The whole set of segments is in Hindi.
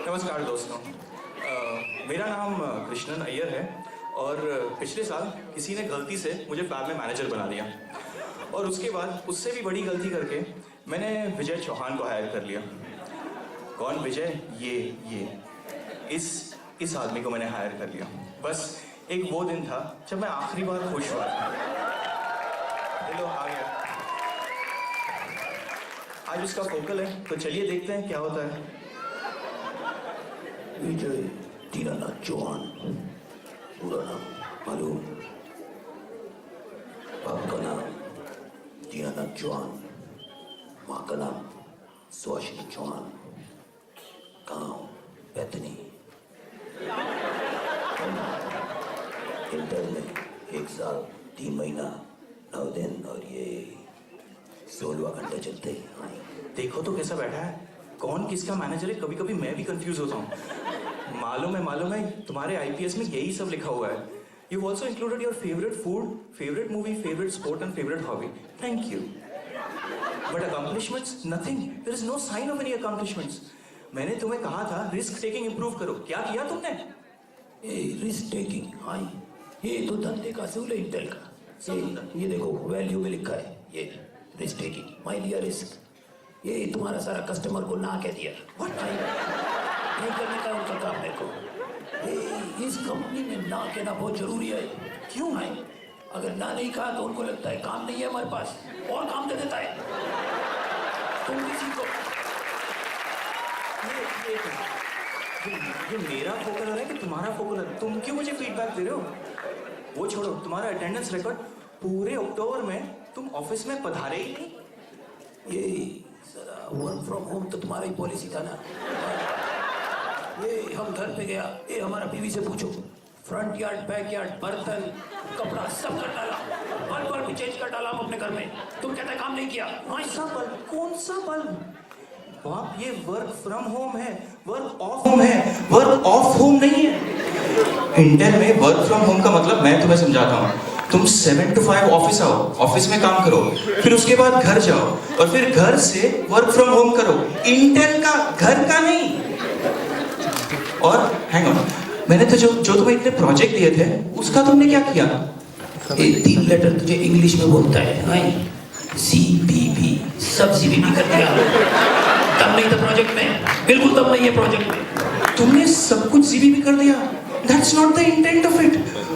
नमस्कार दोस्तों, मेरा नाम कृष्णन अय्यर है और पिछले साल किसी ने गलती से मुझे फैब में मैनेजर बना दिया और उसके बाद उससे भी बड़ी गलती करके मैंने विजय चौहान को हायर कर लिया। कौन विजय? ये इस आदमी को मैंने हायर कर लिया। बस एक वो दिन था जब मैं आखिरी बार खुश हुआ था। चलो आ गया, आज उसका फोकल है, तो चलिए देखते हैं क्या होता है। विजय दीनानाथ चौहान, पूरा नाम मालूम? बाप का नाम दीनानाथ चौहान, माँ का नाम सुहासिनी चौहान, गाँव बैतनी। इंटर में 1 साल 3 महीना 9 दिन और ये 16 घंटे चलते हैं। देखो तो कैसा बैठा है, कौन किसका मैनेजर है। कभी कभी मैं भी कंफ्यूज होता हूँ। मालूम है तुम्हारे आईपीएस में यही सब लिखा हुआ है। You also included your favourite food, favourite movie, favourite sport and favourite hobby. Thank you, but accomplishments nothing. There is no sign of any accomplishments. मैंने तुम्हें कहा था रिस्क टेकिंग इंप्रूव करो, क्या किया तुमने? रिस्क टेकिंग, हाँ ये तो धंधे का असूल है इंटेल का। ये देखो वैल्यू में लिखा है, ये रिस्क टेकिंग, माय लिया रिस्क। ये तुम्हारा सारा कस्टमर को ना कह दिया, नहीं करने का उनका काम। देखो इस कंपनी में ना कहना बहुत जरूरी है। क्यों है? अगर ना नहीं कहा तो उनको लगता है काम नहीं है हमारे पास, और काम दे देता है। तुम किसी को ये मेरा फोकल हो रहा है कि तुम्हारा फोकल हो रहा है? तुम क्यों मुझे फीडबैक दे रहे हो? वो छोड़ो, तुम्हारा अटेंडेंस रिकॉर्ड पूरे अक्टूबर में तुम ऑफिस में पधारे ही नहीं। ये वर्क फ्रॉम होम तो तुम्हारा ही पॉलिसी था ना। ये हम घर पे गया, ये हमारा बीवी से पूछो, फ्रंट यार्ड, बैक यार्ड, बर्तन, कपड़ा सब कर डाला, बल्ब भी चेंज कर डाला हम अपने घर में। तुम कहते काम नहीं किया। कौन सा बल्ब? कौन सा बल्ब? बाप, ये वर्क फ्रॉम होम है, वर्क ऑफ होम है, वर्क ऑफ होम नहीं है। इंटेल में वर्क फ्रॉम होम का मतलब मैं तुम्हें समझाता हूँ। तुम 7 to 5 ऑफिस आओ, ऑफिस में काम करो, फिर उसके बाद घर जाओ और फिर घर से वर्क फ्रॉम होम करो। इंटेल का घर का नहीं। और हैंग ऑन, मैंने तो जो तुम्हें इतने प्रोजेक्ट दिए थे उसका तुमने क्या किया? ये 3 लेटर तुझे इंग्लिश में बोलता है, CBB, सब CBB कर दिया। तब नहीं था प्रोजेक्ट में, बिल्कुल तब नहीं है प्रोजेक्ट में। तुमने सब कुछ CBB कर दिया। That's not the intent of it.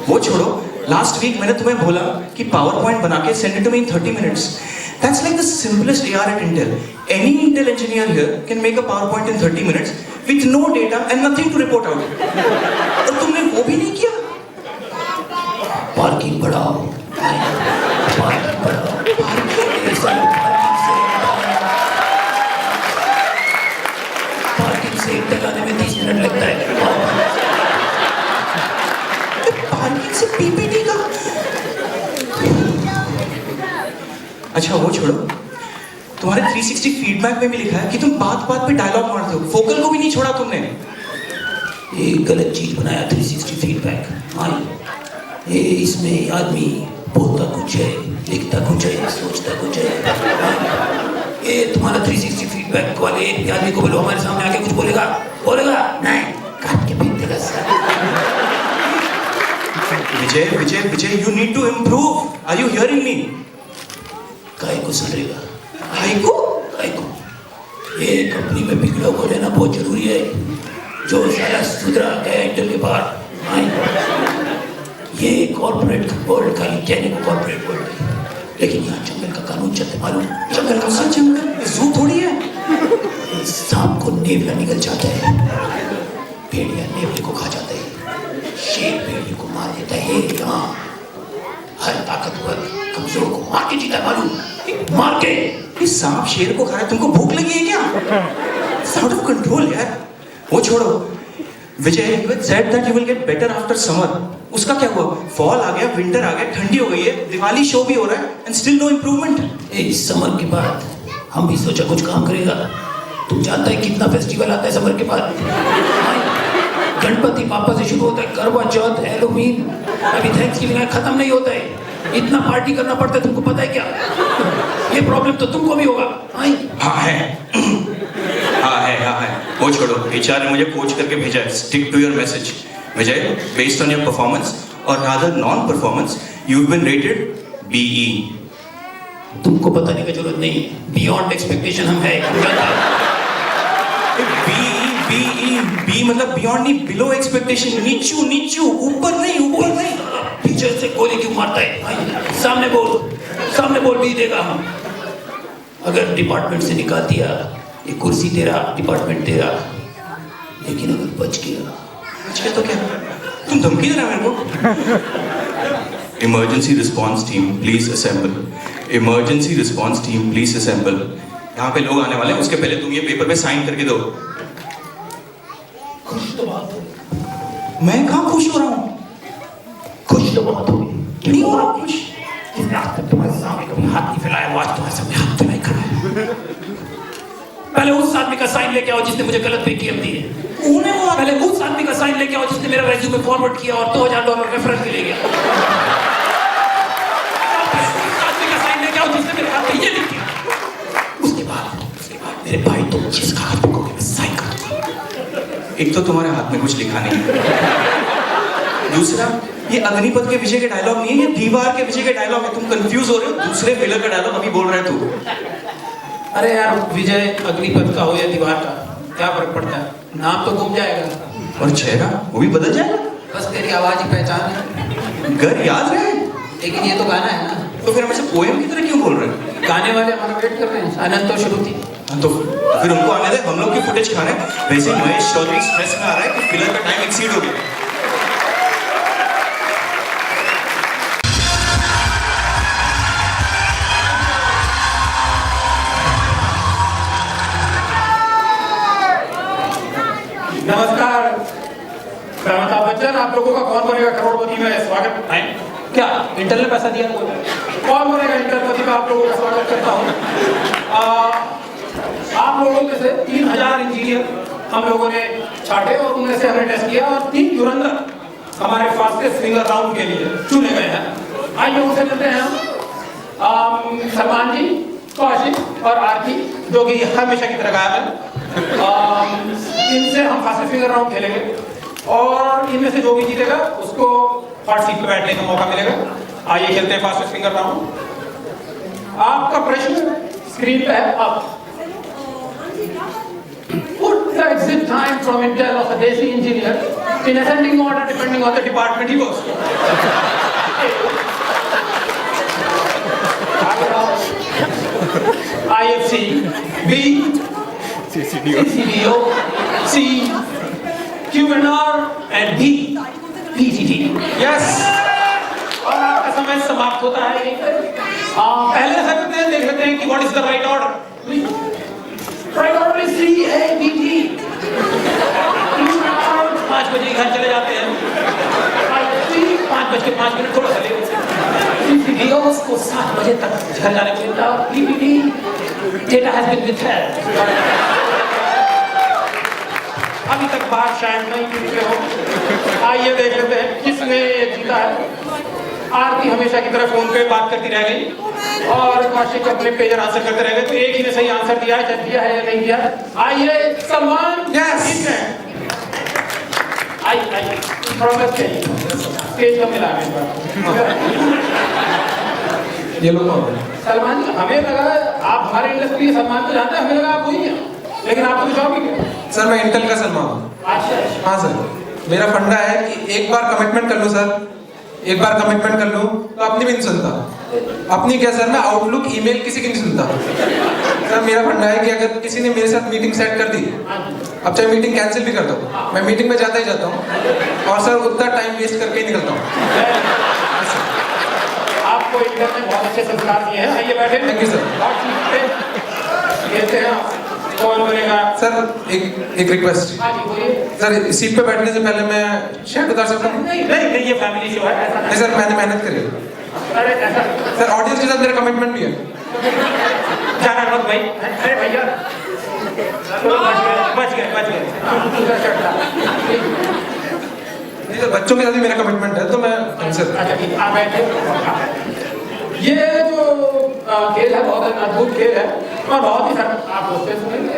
वो छोड़ो, लास्ट वीक मैंने तुम्हें बोला कि पावर पॉइंट बना के send it to me in 30 minutes. That's like the simplest AR at Intel. Any Intel engineer here can make a PowerPoint in 30 minutes with no data and nothing to report out. और तुमने वो भी नहीं किया। पार्किंग बढ़ाओ, पार्किंग बढ़ाओ, पार्किंग से इंटेल आने में 30 मिनट लगता है। पार्किंग से PPT का। अच्छा वो छोड़ो, तुम्हारे 360 फीडबैक में भी लिखा है कि तुम बात बात पे डायलॉग मारते हो। फोकल को भी नहीं छोड़ा तुमने। ये गलत चीज बनाया 360 फीडबैक। ये इसमें आदमी बोलता कुछ है, लिखता कुछ है, सोचता कुछ है। ये तुम्हारा 360 फीडबैक वाले आदमी को बोलो हमारे सामने आके कुछ बोलेगा नहीं, काट के फेंक देगा। विजय, you need to improve. Are you hearing me? काय को सुधरेगा? काय को? ये कंपनी में बिगड़ा हुआ रहना बहुत जरूरी है। जो सारा सुधरा गया इंटेल के बाहर। ये कॉर्पोरेट वर्ल्ड का टेक्निकल कॉर्पोरेट वर्ल्ड है, लेकिन यहाँ जंगल का कानून चलते मालूम? जंगल का जंगल जू थोड़ी है। सांप को नेवला निकल जाता है, भेड़िया नेवले को खा जाता है, शेर भेड़िए को मार देता है। यहाँ हर ताकतवर कमजोर को मार के जीता मालूम? मार के। ये सांप शेर को खा रहा है, तुमको भूख लगी है क्या? आउट ऑफ कंट्रोल यार। वो छोड़ो, विजय, you had said that you will get better after summer. उसका क्या हुआ? फॉल आ गया, विंटर आ गया, ठंडी हो गई है, दिवाली शो भी हो रहा है, and still no improvement. इस समर के बाद हम भी सोचा कुछ काम करेगा। तुम जानता है कितना फेस्टिवल आता है समर के बाद? गणपति पापा से शुरू होता है, करवा चौथ, हैलोवीन, अभी थैंक्सगिविंग खत्म नहीं होता है। इतना पार्टी करना पड़ता है, तुमको पता है क्या? ये प्रॉब्लम तो तुमको भी होगा। हाँ है। वो छोड़ो, HR ने मुझे कोच करके भेजा है, stick to your message. Vijay, based on your performance और rather non performance, you've been rated BE। तुमको बताने की जरूरत नहीं, बियॉन्ड एक्सपेक्टेशन हम है। बी मतलब बियॉन्ड नहीं, बिलो एक्सपेक्टेशन, नीचू नीचू, ऊपर नहीं, ऊपर नहीं। पीछे से गोली क्यों मारता है? सामने बोल भी देगा हम। अगर डिपार्टमेंट से निकाल दिया, ये कुर्सी तेरा, डिपार्टमेंट तेरा, लेकिन अगर बच गया तो क्या तुम धमकी दे रहे हो मेरे को? Emergency response team please assemble. Emergency response team please assemble. यहाँ पे लोग आने वाले हैं, उसके पहले तुम ये पेपर पे साइन करके दो। खुश तो बात हो, मैं कहाँ खुश हो रहा हूँ? खुश तो बहुत हो, नहीं हो रहा खुश। जिसने आज तक तुम्हारे सामने कभी हाथ नहीं फैलाया, वो आज तुम्हारे सामने हाथ फैलाए खड़ा है। पहले उस आदमी का साइन लेके आओ जिसने मुझे गलत पेटीएम दी है। पहले उस आदमी का साइन लेके आओ जिसने मेरा रेज्यूमे फॉरवर्ड किया और $2000 रेफरेंस के ले गया। उस आदमी का साइन लेके आओ जिसने मेरे हाथ में ये लिख दिया। उसके बाद मेरे भाई तुम जिसका हाथ पकड़ोगे मैं साइन करूंगा। एक तो तुम्हारे हाथ में कुछ लिखा नहीं है, दूसरा ये अग्निपथ के विजय के डायलॉग नहीं है, ये दीवार के विजय के डायलॉग है। तुम कंफ्यूज हो रहे हो, दूसरे फिलर का डायलॉग अभी बोल रहे हो तू। अरे यार, विजय अग्निपथ का हो या दीवार का, क्या फर्क पड़ता है? नाम तो घूम जाएगा और चेहरा वो भी बदल जाएगा। बस तेरी आवाज ही पहचान है। घर याद रहे, लेकिन ये तो गाना है ना, तो फिर हमेशा पोएम की तरह क्यों बोल रहे हो? गाने वाले हमारा वेट कर रहे हैं, अनंत और श्रुति। तो फिर उनको आने दे, हम लोग की फुटेज खाने। वैसे ही महेश चौधरी स्ट्रेस में आ रहा है कि फिलर का टाइम एक्सीड हो गया। नमस्कार, मैं अमिताभ बच्चन, आप लोगों का कौन बनेगा करोड़पति में स्वागत है। क्या इंटर ने पैसा दिया? कौन बनेगा इंटरपति में आप लोगों का स्वागत करता हूँ। आप लोगों में से 3000 इंजीनियर हम लोगों ने छाटे और उनमें से हमने टेस्ट किया और 3 धुरंधर हमारे फास्टेस्ट फिंगर राउंड के लिए चुने गए हैं। आइए उनसे मिलते हैं हम। सलमान जी, कौशिक और आरती, जो कि हमेशा की तरह गायब है। इनसे हम फास्टेस्ट फिंगर राउंड खेलेंगे और इनमें से जो भी जीतेगा उसको हॉट सीट पे बैठने का मौका मिलेगा। आइए खेलते हैं फास्टेस्ट फिंगर राउंड। आपका प्रश्न स्क्रीन पे है। आप Put the exit time from Intel of a Desi engineer in ascending order depending on the department he works for. IFC, B, CCDO, C, QNR and D, PGD. Yes. और आपका समय समाप्त होता है। पहले ऐसा करते हैं, देख लेते हैं कि what is the right order. Right order is C, A, B, D. 5 बजे घर चले जाते हैं। 5:05 थोड़ा सा लेट। उसको 7 बजे तक घर जाने को मिलता है। PPD, data has been withheld. अभी तक बात शायद नहीं पूछे हो। आइए देख लेते हैं किसने जीता है। आरती हमेशा की तरह फोन पे बात करती रह गई और कौशिक अपने पेजर आंसर करते रह गए। तो एक ही ने सही आंसर दिया है, दिया है या नहीं दिया। आइए सलमान, यस, आइए प्रोग्रेस स्टेज को मिला ये लोग सलमान जी, हमें लगा आप हमारे इंडस्ट्री के सलमान को जानते हैं, हमें लगा आप वही हैं, लेकिन आप तो जॉब ही क्या? सर मैं इंटेल का सलमान हूँ। अच्छा। हाँ सर, मेरा फंडा है कि एक बार कमिटमेंट कर लूँ सर, एक बार कमिटमेंट कर लूँ तो अपनी भी नहीं सुनता। अपनी क्या सर, मैं आउटलुक ईमेल किसी की नहीं सुनता। सर मेरा फंडा है कि अगर किसी ने मेरे साथ मीटिंग सेट कर दी, अब चाहे मीटिंग कैंसिल भी कर दो, मैं मीटिंग में जाता ही जाता हूँ और सर उतना टाइम वेस्ट करके ही निकलता हूँ। आपको इंटर ने बहुत अच्छे संस्कार दिए हैं। आइए बैठे। Thank you sir. कहते हैं कौन बनेगा? सर एक रिक्वेस्ट। हाँ जी बोलिए। सर सीट पे बैठने से पहले मैं शेयर उतार सकता हूँ? नहीं, ये फैमिली शो है, ऐसा नहीं सर, मैंने मेहनत करी है। अरे ऐसा सर ऑडियंस के साथ मेरा कमिटमेंट भी है। जाना मत भाई। अरे भैया बच गए। नहीं सर, बच्चों के साथ भी मेरा कमिटमेंट है तो मैं आंसर। अच्छा ठीक, आप बैठे। ये जो खेल है बहुत अद्भुत खेल है और बहुत ही आप होते सुनेंगे।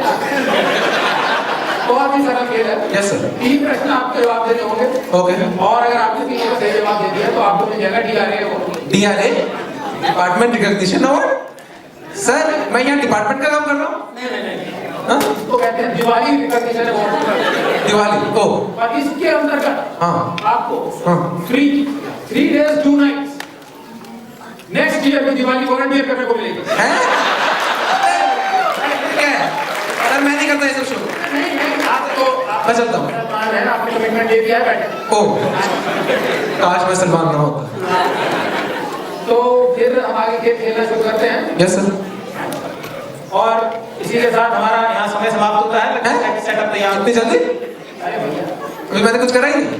बहुत बहुत ही सरल खेल है। Yes sir. 3 प्रश्न आपको जवाब देने होंगे। ओके। और अगर आपने तीनों का सही जवाब दे दिया तो आपको मिल जाएगा DRA award. DRA department recognition award. Sir मैं यहाँ डिपार्टमेंट का काम कर रहा हूँ। नहीं, इसको कहते हैं दिवाली रिकॉग्निशन अवार्ड। दिवाली ओ। और इसके अंतर्गत हाँ आपको हाँ 3 days 2 nights नेक्स्ट ईयर में दिवाली वॉलंटियर करने को मिलेगी। हैं? क्या है? सर मैं नहीं करता ये सब शो। नहीं, आप तो मैं चलता हूँ। सलमान है ना, आपने कमिटमेंट दे दिया है, बैठे। ओ काश मैं सलमान ना होता। तो फिर हम आगे खेल खेलना शुरू करते हैं। Yes sir. और इसी के साथ हमारा यहाँ समय समाप्त होता है। लगता है कि सेटअप तैयार इतनी जल्दी? अरे भैया, अभी मैंने कुछ करा ही नहीं।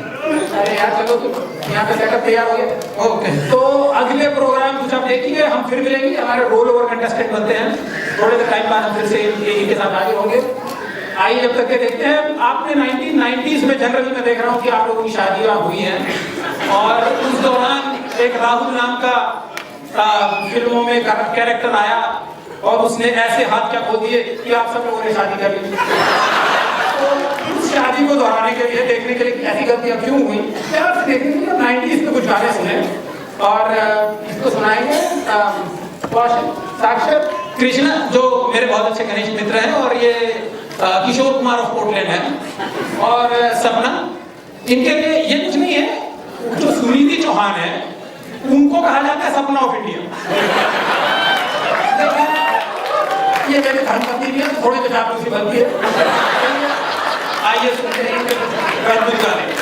अरे यार चलो, तुम यहाँ पे सेटअप तैयार हो गया। ओके। तो अगले प्रोग्राम कुछ आप देखिए, हम फिर मिलेंगे। हमारे रोल ओवर कंटेस्टेंट बनते हैं, थोड़े टाइम बाद हम फिर से इनके साथ आगे होंगे। आइए जब तक के देखते हैं। आपने 1990s में जनरली मैं देख रहा हूँ कि आप लोगों की शादियाँ हुई हैं, और उस दौरान एक राहुल नाम का फिल्मों में कैरेक्टर आया और उसने ऐसे हाथ क्या खो दिए कि आप सब लोगों ने शादी कर ली। तो उस शादी को दोहराने के लिए, देखने के लिए ऐसी गलतियां क्यों हुई, प्यार से देखने के लिए 90s में कुछ गाने सुने और इसको सुनाएंगे कौशल, साक्षर, कृष्णा जो मेरे बहुत अच्छे घनिष्ठ मित्र हैं, और ये किशोर कुमार ऑफ पोर्टलैंड है, और सपना। इनके लिए ये कुछ नहीं है, जो सुनिधि चौहान है उनको कहा जाता है सपना ऑफ इंडिया। ये मेरे धर्मपत्नी भी है, थोड़ी तो चापलूसी बनती है। आइए सुनते हैं इनके कुछ अद्भुत गाने।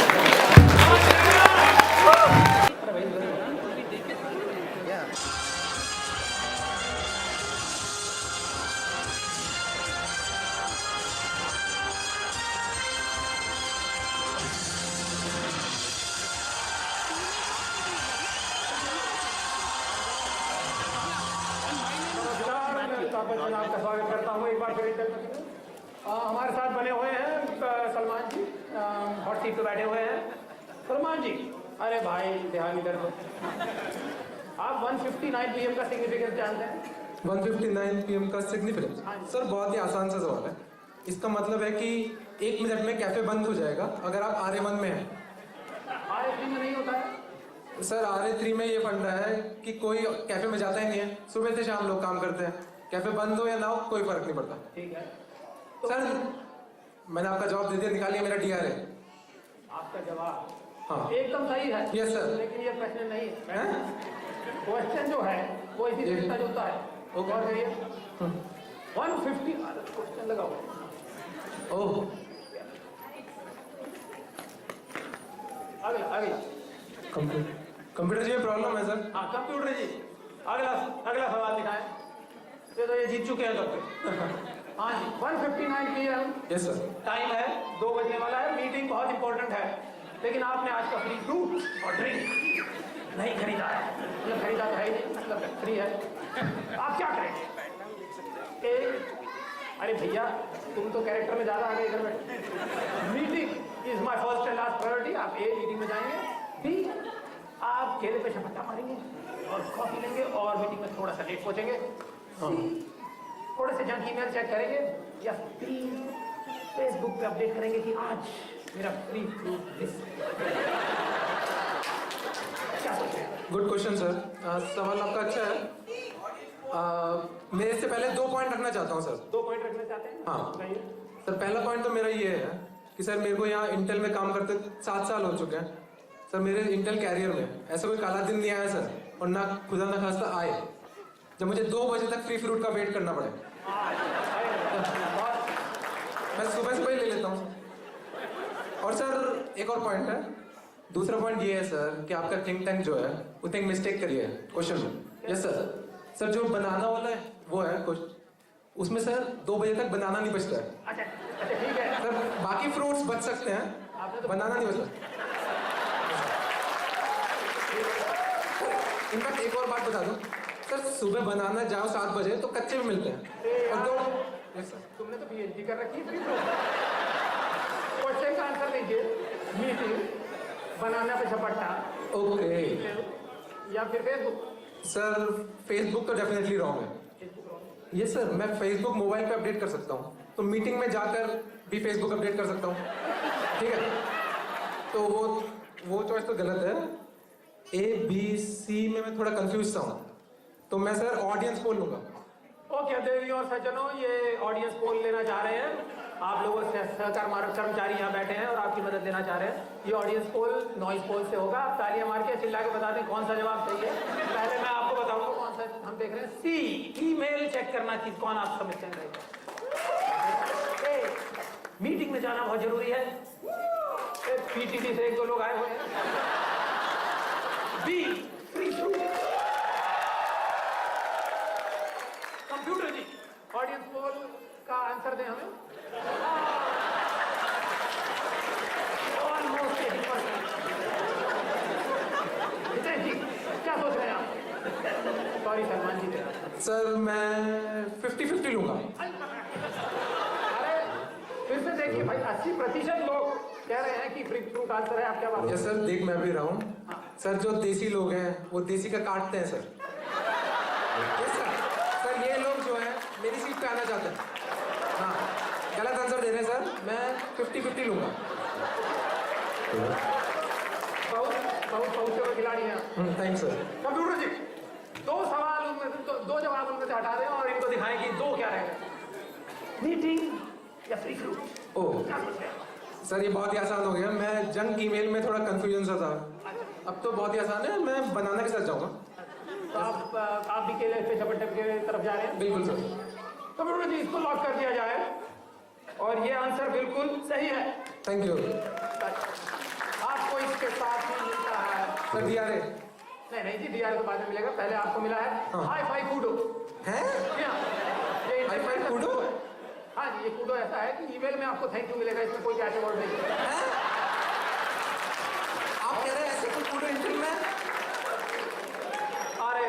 आपका स्वागत करता हूँ एक बार फिर। हमारे साथ बने हुए हैं सलमान जी, हॉट सीट पे बैठे हुए हैं। सलमान जी, अरे भाई ध्यान इधर दो। आप 159 PM का सिग्निफिकेंस जानते हैं? 159 PM का सिग्निफिकेंस? सर बहुत ही आसान सा सवाल है। इसका मतलब है कि 1 मिनट में कैफे बंद हो जाएगा अगर आप RA1 में हैं। RA3 में नहीं होता है? सर RA3 में ये फंडा है कि कोई कैफे में जाता ही नहीं है, सुबह से शाम लोग काम करते हैं, कैफे बंद हो या ना हो कोई फर्क नहीं पड़ता। ठीक है, सर मैंने आपका जवाब दे दिया, निकालिए मेरा DRA। आपका जवाब हाँ एकदम सही है। Yes sir. लेकिन ये प्रश्न नहीं है। हैं? क्वेश्चन जो है वो इसी से मिलता जुलता है। ओके। और करिए 150 क्वेश्चन लगाओ। ओह अगला अगला कंप्यूटर जी में प्रॉब्लम है सर। हाँ कंप्यूटर जी, अगला अगला सवाल दिखाएं। ये जीत चुके हैं तब। हाँ जी, 159 PM यस सर। टाइम है, 2 बजने वाला है। मीटिंग बहुत इंपॉर्टेंट है, लेकिन आपने आज का फ्री फ्रूट और ड्रिंक नहीं खरीदा है। मतलब खरीदा तो है ही नहीं, मतलब फ्री है। आप क्या करेंगे? अरे भैया, तुम तो कैरेक्टर में ज्यादा आगे इधर बैठे। Meeting is my first and last priority. आप A मीटिंग में जाएंगे, B आप खेले पे झपट्टा मारेंगे और कॉफी लेंगे और मीटिंग में थोड़ा सा लेट पहुंचेंगे। थोड़े से जंक ईमेल चेक करेंगे, या फेसबुक पे अपडेट करेंगे कि आज मेरा फ्री फ्रूट दिस। क्या सोच रहे हैं? Good question sir. सवाल आपका अच्छा है। मैं इससे पहले 2 पॉइंट रखना चाहता हूँ सर। 2 पॉइंट रखना चाहते हैं? हाँ कहिए। सर, पहला पॉइंट तो मेरा ये है कि सर मेरे को यहाँ इंटेल में काम करते 7 साल हो चुके हैं सर। मेरे इंटेल कैरियर में ऐसा कोई काला दिन नहीं आया सर, और ना खुदा ना खास्ता आए जब मुझे 2 बजे तक फ्री फ्रूट का वेट करना पड़े। मैं सुबह सुबह ही ले लेता हूँ। और सर एक और पॉइंट है, दूसरा पॉइंट ये है सर कि आपका थिंक टैंक जो है वो थिंक मिस्टेक करी है क्वेश्चन में। Yes sir. सर जो बनाना वाला है वो है कुछ, उसमें सर 2 बजे तक बनाना नहीं बचता है। अच्छा अच्छा ठीक है सर बाकी फ्रूट्स बच सकते हैं, बनाना नहीं बचता। इनफैक्ट एक और बात बता दूं सर, सुबह बनाना जाओ 7 बजे तो कच्चे भी मिलते हैं। और 2 यस सर। तुमने तो PhD कर रखी है। क्वेश्चन का आंसर दीजिए। मीटिंग, बनाना पे झपट्टा, ओके या फिर फेसबुक? सर फेसबुक तो डेफिनेटली रॉन्ग है। यस सर, मैं फेसबुक मोबाइल पे अपडेट कर सकता हूँ। तो मीटिंग में जाकर भी फेसबुक अपडेट कर सकता हूँ, ठीक है? तो वो चॉइस तो गलत है। ABC में मैं थोड़ा कंफ्यूज सा हूँ, तो मैं सर ऑडियंस पोल लूंगा। ओके देवी और सज्जनों, ये ऑडियंस पोल लेना चाह रहे हैं। आप लोगों से सहकार मार्ग कर्मचारी यहाँ बैठे हैं और आपकी मदद लेना चाह रहे हैं। ये ऑडियंस पोल नॉइज पोल से होगा। आप तालियां मार के चिल्ला के बता दें कौन सा जवाब सही है। पहले मैं आपको बताऊंगा कौन सा हम देख रहे हैं। सी, ईमेल चेक करना चीज कौन आप समझते हैं। मीटिंग में जाना बहुत जरूरी है। PTT से 1-2 लोग आए हुए हैं। B, free shoot. Computer ji, audience poll का आंसर दें हमें। ऑलमोस्ट 80%। जी क्या सोच रहे हैं आप? सॉरी सलमान जी। सर मैं 50-50 लूंगा। अरे फिर से देखिए भाई, 80% लोग कह रहे हैं कि फ्री फ्रूट आंसर है। आप क्या बात? यस सर, देख मैं भी रहा हूँ। सर जो देसी लोग हैं वो देसी का काटते हैं सर। Yes sir. सर ये लोग जो हैं मेरी सीट पे आना चाहते हैं। हाँ, गलत आंसर दे रहे हैं सर। मैं 50-50 लूंगा। बहुत हुए खिलाड़ी हैं। Thanks sir. कंप्यूटर जी, 2 सवाल उनमें से 2 जवाब उनमें से हटा दें और इनको दिखाएं कि 2 क्या रहेगा। मीटिंग या फ्री फ्रूट? ओह क्या सोच रहे हैं? सर ये बहुत ही आसान हो गया। मैं जंक ईमेल में थोड़ा कंफ्यूजन सा था, अब तो बहुत ही आसान है। मैं बनाना के साथ जाऊंगा। तो आप भी केले पे झपट के तरफ जा रहे हैं? बिल्कुल सर। कंप्यूटर जी, इसको लॉक कर दिया जाए और ये आंसर बिल्कुल सही है। थैंक यू आपको इसके साथ ही मिलता है। सर। DRA नहीं जी, DRA तो बाद में मिलेगा। पहले आपको मिला है हाँ। Hi fi Koodo. है? ये हाई फाई कूडो? हाँ जी, ये कूडो ऐसा है कि ईमेल में आपको थैंक यू मिलेगा। इसमें कोई कैश अवार्ड नहीं है। आप कह रहे हैं ऐसे कोई कूडो इंटरव्यू में? अरे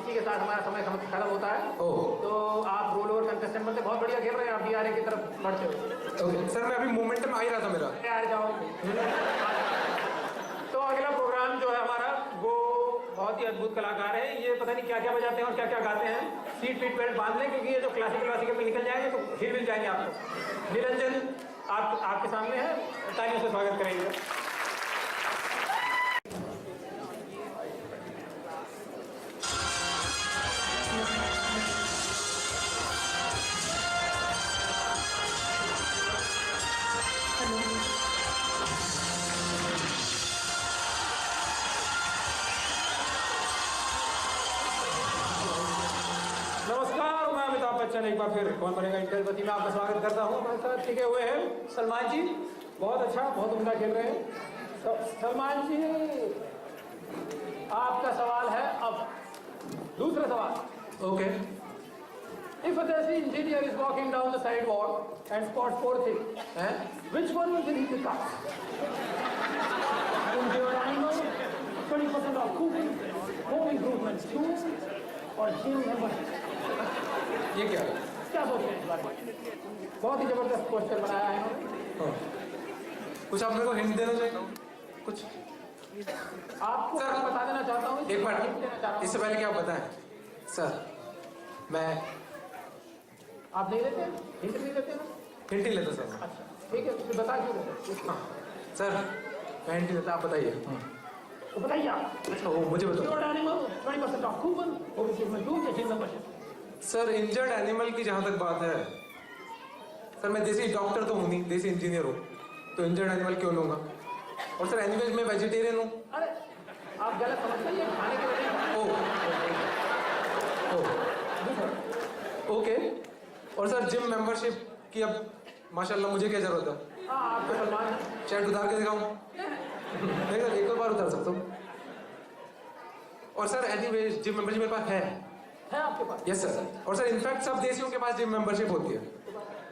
इसी के साथ हमारा समय खत्म होता है। ओह। तो आप रोल ओवर कंटेस्टेंट बनते बहुत बढ़िया खेल रहे हैं। आप DRA की तरफ बढ़ते हो। ओके सर, मैं अभी मोमेंटम आ ही रहा था मेरा। तैयार जाओ। तो अगला प्रोग्राम जो है हमारा, वो बहुत ही अद्भुत कलाकार है। ये पता नहीं क्या क्या बजाते हैं और क्या क्या गाते हैं। सीट पीट बेल्ट बांध लें, क्योंकि ये जो क्लासिकल पे निकल जाएंगे तो हिल मिल जाएंगे आपको। निरंजन आपके सामने है, तालियों से स्वागत करेंगे। नमस्कार, मैं अमिताभ बच्चन एक बार फिर कौन बनेगा इंडियन वती में आपका स्वागत करता हूँ। हमारे साथ टिके हुए हैं सलमान जी। बहुत अच्छा, बहुत उम्दा खेल रहे हैं। तो सलमान जी, आपका सवाल है अब दूसरा सवाल। Okay. If a Desi engineer is walking down the sidewalk and spots 4 things, which one will he pick up? Injured animal, 20% off coupon, home improvements, tools, और gym membership. ये क्या है? क्या सोचते हैं इस बारे में? बहुत ही जबरदस्त क्वेश्चन बनाया है इन्होंने। हाँ। कुछ आप मेरे को हिंट देना चाहिए कुछ? आपको सर, मैं बता देना चाहता हूँ। एक बार इससे पहले क्या आप बताएं सर। मैं आप नहीं देते? हिंट नहीं देते ना? हिंट ही लेता सर। अच्छा ठीक है, फिर बता क्यों देते? हाँ सर, मैं हिंट ही लेता, आप बताइए। तो बताइए आप। अच्छा वो मुझे बताओ Injured animal, 20% off coupon, home improvement tools, या gym membership. Sir. Injured animal की जहाँ तक बात है सर, मैं देसी डॉक्टर तो हूँ नहीं, देसी इंजीनियर हूँ, तो इंजर्ड एनिमल क्यों लूँगा? और सर एनीवेज मैं वेजिटेरियन हूँ। अरे आप गलत समझ रहे हैं, खाने के लिए ओके। और सर जिम मेंबरशिप की अब माशाल्लाह मुझे क्या जरूरत है? हाँ आपको सलमान है। शर्ट उतार के दिखाऊं? नहीं सर, एक बार उतार सकता हूँ। और सर एनीवेज जिम मेंबरशिप मेरे पास है आपके पास? Yes sir. और सर इनफैक्ट सब देसियों के पास जिम मेंबरशिप होती है।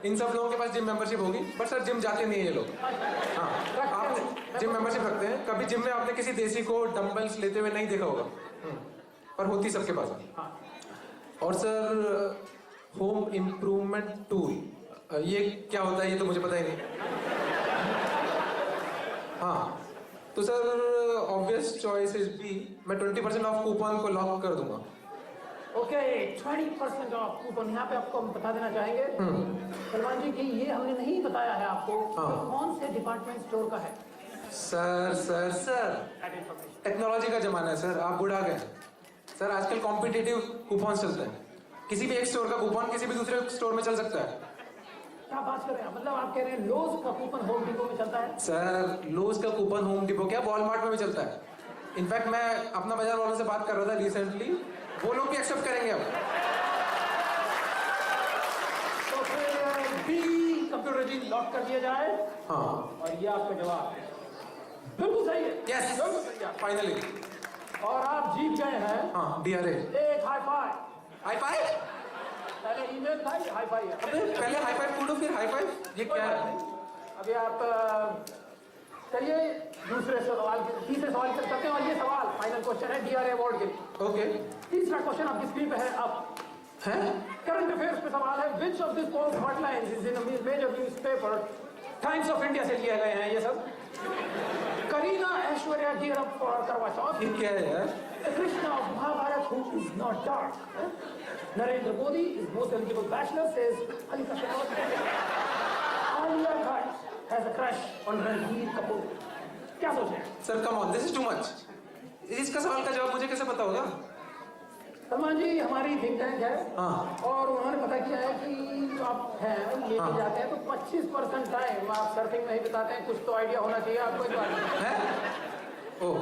इन सब लोगों के पास जिम मेंबरशिप होगी, बट सर जिम जाते नहीं है ये लोग। हाँ, आप जिम मेंबरशिप रखते हैं। कभी जिम में आपने किसी देसी को डंबल्स लेते हुए नहीं देखा होगा, पर होती सबके पास है। और सर होम इम्प्रूवमेंट टूल, ये क्या होता है ये तो मुझे पता ही नहीं। हाँ तो sir obvious choice is B, मैं 20% ऑफ कूपन को लॉक कर दूंगा। ओके 20% ऑफ कूपन यहाँ पे आपको हम बता देना चाहेंगे सलमान जी कि ये हमने नहीं बताया है आपको हाँ। कि कौन से डिपार्टमेंट स्टोर का है सर टेक्नोलॉजी का जमाना है सर, आप बुढ़ा गए सर। आजकल कॉम्पिटिटिव कूपन चलते हैं, किसी भी एक स्टोर का कूपन किसी भी दूसरे स्टोर में चल सकता है। क्या बात कर रहे हैं, मतलब आप कह रहे हैं लोज का कूपन होम डिपो में चलता है? सर लोज का कूपन होम डिपो क्या वॉलमार्ट में भी चलता है। इनफैक्ट मैं अपना बाजार वालों से बात कर रहा था रिसेंटली, वो लोग भी एक्सेप्ट करेंगे अब। तो फिर बी कंप्यूटर जी लॉक कर दिया जाए। हाँ और ये आपका जवाब बिल्कुल सही है। यस बिल्कुल सही है। फाइनली। और आप जीत गए हैं हाँ DRA। एक हाई फाइव। High five? पहले ईमेल था, ये हाई फाइव है। अबे पहले हाई फाइव कूदो फिर हाई फाइव, ये क्या है? अभी आप चलिए दूसरे सवाल तीसरे सवाल पर करते हैं और ये सवाल फाइनल क्वेश्चन है DRA अवार्ड के। ओके तीसरा क्वेश्चन आपकी स्क्रीन पे है। अब हैं? करंट अफेयर्स पे सवाल है, which of this following hotlines is in a major newspaper Times of India से लिए गए हैं ये सब। Kareena Aishwarya gear up for Karva Chauth. ये क्या है यार? The Krishna of Mahabharata who is not dark. Narendra Modi is most eligible bachelor, says Alika Sharma. Alia Bhatt has a crush on Ranbir Kapoor. क्या सोच रहे हैं? Sir come on, this is too much. इसका सवाल का जवाब मुझे कैसे पता होगा? सलमान जी हमारी थिंक टैंक है हाँ। और उन्होंने पता किया है कि जो आप हैं लेके हाँ। जाते हैं तो 25% टाइम आप सर्फिंग में ही बिताते हैं। कुछ तो आइडिया होना चाहिए आपको इस बारे में। हैं? ओह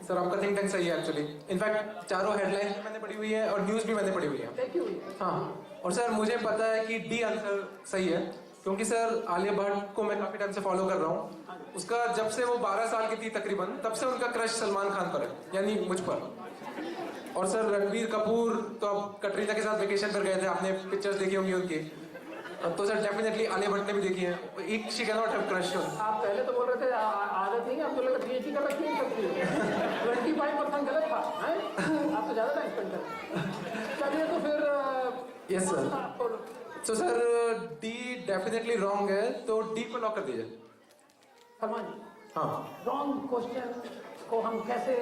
सर आपका थिंक टैंक सही है एक्चुअली। इनफैक्ट चारों हेडलाइन भी मैंने पढ़ी हुई है और न्यूज़ भी मैंने पढ़ी हुई है। देखी हुई है। हाँ और सर मुझे पता है कि डी आंसर सही है, क्योंकि सर आलिया भट्ट को मैं काफी टाइम से फॉलो कर रहा हूँ। उसका जब से वो 12 साल की थी तकरीबन, तब से उनका क्रश सलमान खान पर है, यानी मुझ पर। और सर रणबीर कपूर तो अब कटरीना के साथ वेकेशन पर गए थे, आपने पिक्चर्स देखी होंगी उनकी। तो सर डेफिनेटली आलिया भट्ट ने भी देखी है। एक she can not have crush on. आप पहले तो बोल रहे थे आदत नहीं है, अब तो लगा PhD कर रखी है सबकी। 25% गलत था हैं? आप तो ज्यादा टाइम स्पेंड करें। चलिए तो फिर Yes, sir. तो सर डी डेफिनेटली रॉन्ग है, तो डी को लॉक कर दीजिए। सलमान जी हाँ रॉन्ग क्वेश्चन को हम कैसे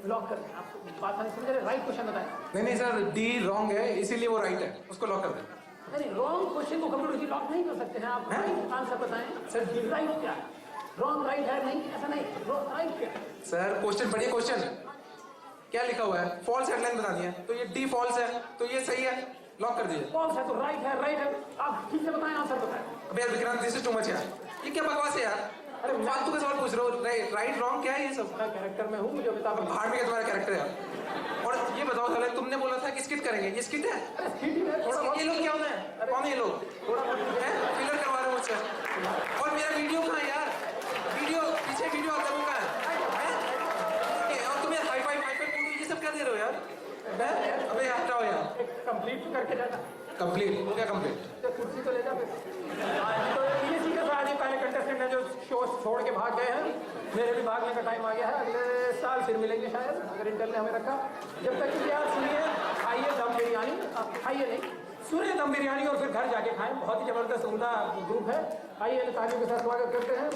लॉक करें? आप बात नहीं समझ रहे, राइट क्वेश्चन बताएं। नहीं सर डी रॉन्ग है, इसीलिए वो राइट है, उसको लॉक कर दें। नहीं रॉन्ग क्वेश्चन को कंप्यूटर जी लॉक नहीं कर सकते हैं। आप राइट आंसर बताएं। सर राइट क्या है? रॉन्ग राइट है नहीं, ऐसा नहीं। राइट क्या है? सर क्वेश्चन पढ़िए, क्वेश्चन क्या लिखा हुआ है? फॉल्स हेडलाइन बतानी है, तो ये डी फॉल्स है, तो ये सही है, लॉक कर दीजिए। फॉल्स है तो राइट है, राइट है। आप ठीक से बताएं, आंसर बताएं। अबे यार Vikrant, this is too much यार, ये क्या बकवास है यार? अरे फालतू का सवाल पूछ रहे हो। राइट रॉन्ग क्या है ये सब? मैं कैरेक्टर में हूँ, मुझे अमिताभ बाहर में क्या तुम्हारा कैरेक्टर है? और ये बताओ साले, तुमने बोला था कि स्किट करेंगे, ये स्किट है? थोड़ा ये लोग क्या होना है? कौन है ये लोग? फिलर करवा रहे हो मुझसे। और मेरा वीडियो कहाँ है यार? वीडियो पीछे वीडियो आता है, वो कहाँ है? और तुम यार हाई फाइव ये सब क्या दे रहे हो यार? अबे हटाओ यार। कंप्लीट करके जाना। कंप्लीट हो गया, कंप्लीट। तो कुर्सी तो ले जा फिर। तो ये सीखा था, आज पहले कंटेस्टेंट है जो शो छोड़ के भाग गए हैं। मेरे भी भागने का टाइम आ गया है, अगले साल फिर मिलेंगे शायद, अगर इंटर ने हमें रखा। जब तक कि आप सुनिए, खाइए दम बिरयानी, खाइए नहीं सुनिए दम बिरयानी और फिर घर जाके खाएं। बहुत ही जबरदस्त उम्दा ग्रुप है। आइए तालियों के साथ स्वागत करते हैं।